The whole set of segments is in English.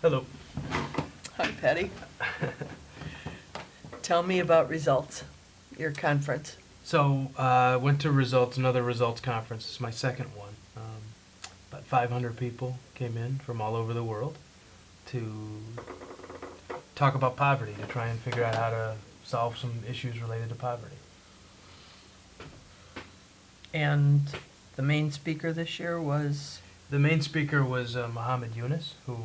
Hello. Hi, Patty. Tell me about results, your conference. So, went to another results conference. It's my second one. About 500 people came in from all over the world to talk about poverty, to try and figure out how to solve some issues related to poverty. And the main speaker this year was? The main speaker was Muhammad Yunus, who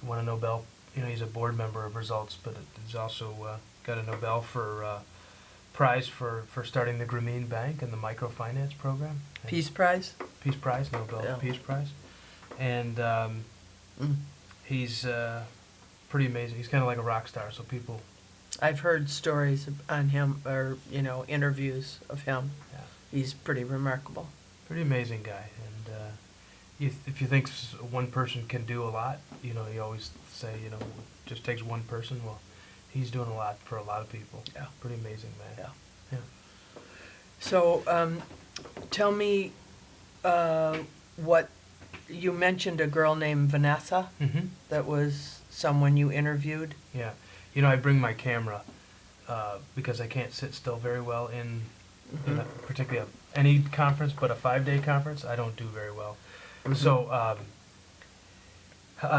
won a Nobel. He's a board member of Results, but he's also got a Nobel for prize for starting the Grameen Bank and the microfinance program. Peace Prize? Peace Prize, Nobel Peace Prize. And he's pretty amazing. He's kind of like a rock star, so people... I've heard stories on him, or, interviews of him. Yeah. He's pretty remarkable. Pretty amazing guy. And if you think one person can do a lot, you always say, it just takes one person. Well, he's doing a lot for a lot of people. Yeah. Pretty amazing, man. Yeah. So, tell me what you mentioned, a girl named Vanessa. Mm-hmm. That was someone you interviewed. Yeah. I bring my camera because I can't sit still very well in particularly any conference, but a 5-day conference, I don't do very well. Mm-hmm.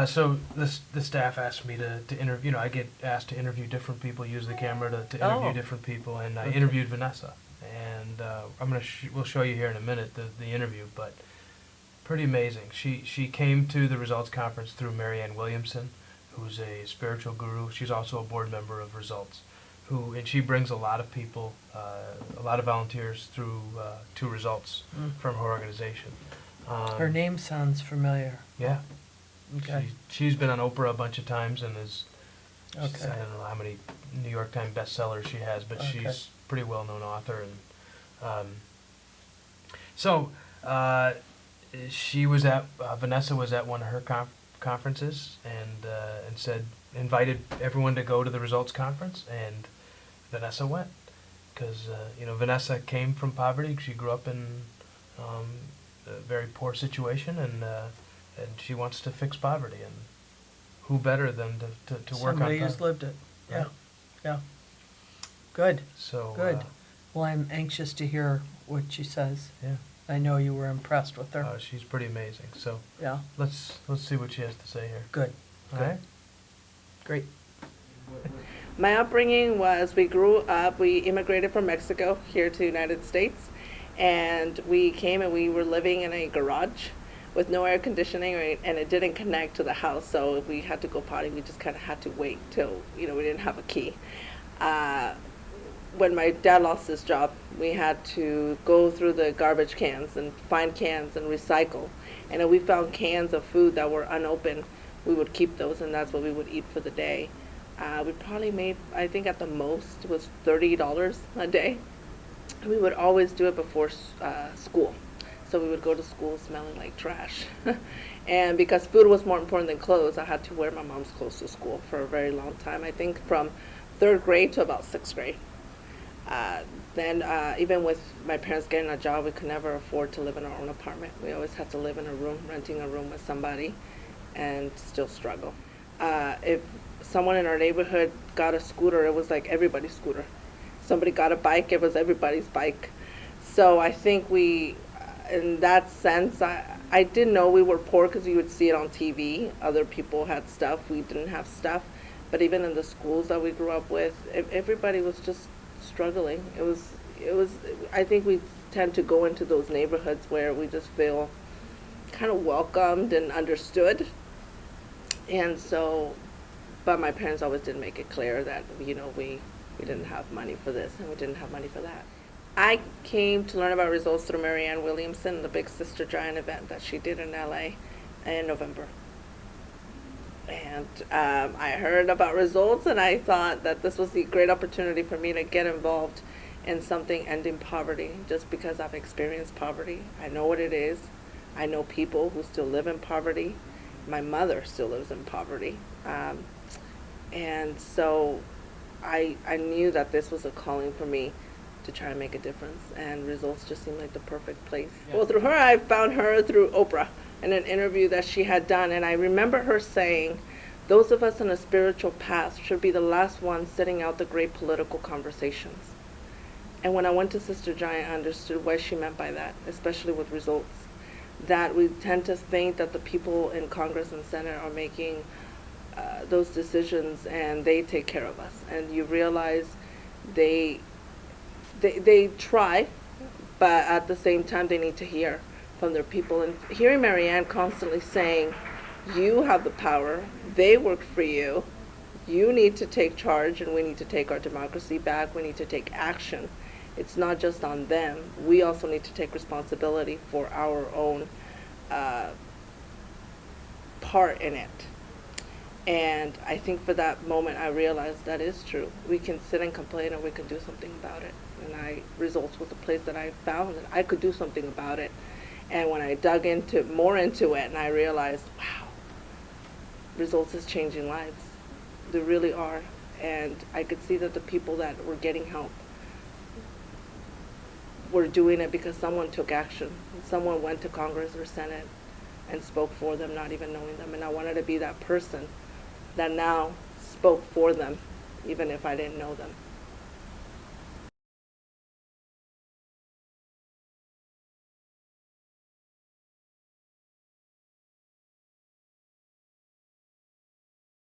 So the staff asked me to interview. I get asked to interview different people, use the camera to interview different people, and I interviewed Vanessa. And we'll show you here in a minute the interview, but pretty amazing. She came to the Results Conference through Marianne Williamson, who's a spiritual guru. She's also a board member of Results, and she brings a lot of people, a lot of volunteers through to Results from her organization. Her name sounds familiar. Yeah. Okay. She's been on Oprah a bunch of times and is, Okay. I don't know how many New York Times bestsellers she has, but she's a pretty well-known author. And she was at Vanessa was at one of her conferences and invited everyone to go to the Results Conference, and Vanessa went because Vanessa came from poverty. She grew up in a very poor situation, and she wants to fix poverty, and who better than to work on Somebody who's lived it. Yeah. Right. Yeah. Good. So Good. Well, I'm anxious to hear what she says. Yeah. I know you were impressed with her. She's pretty amazing. So Yeah. let's see what she has to say here. Good. All Good. right. Great. My upbringing was we immigrated from Mexico here to the United States, and we came and we were living in a garage with no air conditioning, right? And it didn't connect to the house, so if we had to go potty, we just kind of had to wait till, we didn't have a key. When my dad lost his job, we had to go through the garbage cans and find cans and recycle. And if we found cans of food that were unopened, we would keep those, and that's what we would eat for the day. We probably made, I think at the most, was $30 a day. We would always do it before school. So we would go to school smelling like trash. And because food was more important than clothes, I had to wear my mom's clothes to school for a very long time. I think from 3rd grade to about 6th grade. Then even with my parents getting a job, we could never afford to live in our own apartment. We always had to live in a room, renting a room with somebody, and still struggle. If someone in our neighborhood got a scooter, it was like everybody's scooter. Somebody got a bike, it was everybody's bike. So I think in that sense, I didn't know we were poor because you would see it on TV. Other people had stuff, we didn't have stuff. But even in the schools that we grew up with, everybody was just struggling. It was. I think we tend to go into those neighborhoods where we just feel kind of welcomed and understood. And so, but my parents always did make it clear that we didn't have money for this and we didn't have money for that. I came to learn about Results through Marianne Williamson, the Big Sister Giant event that she did in LA in November. And I heard about Results, and I thought that this was the great opportunity for me to get involved in something ending poverty, just because I've experienced poverty. I know what it is. I know people who still live in poverty. My mother still lives in poverty. And so I knew that this was a calling for me to try and make a difference, and Results just seemed like the perfect place. Yeah. Well, through her, I found her through Oprah. in an interview that she had done, and I remember her saying, those of us on a spiritual path should be the last ones sitting out the great political conversations. And when I went to Sister Giant, I understood what she meant by that, especially with results. That we tend to think that the people in Congress and Senate are making those decisions and they take care of us. And you realize they try, but at the same time they need to hear from their people. And hearing Marianne constantly saying, you have the power, they work for you, you need to take charge, and we need to take our democracy back, we need to take action. It's not just on them. We also need to take responsibility for our own part in it. And I think for that moment I realized that is true. We can sit and complain or we can do something about it. And results was the place that I found that I could do something about it. And when I dug more into it, and I realized, wow, results is changing lives. They really are. And I could see that the people that were getting help were doing it because someone took action. Someone went to Congress or Senate and spoke for them, not even knowing them. And I wanted to be that person that now spoke for them, even if I didn't know them.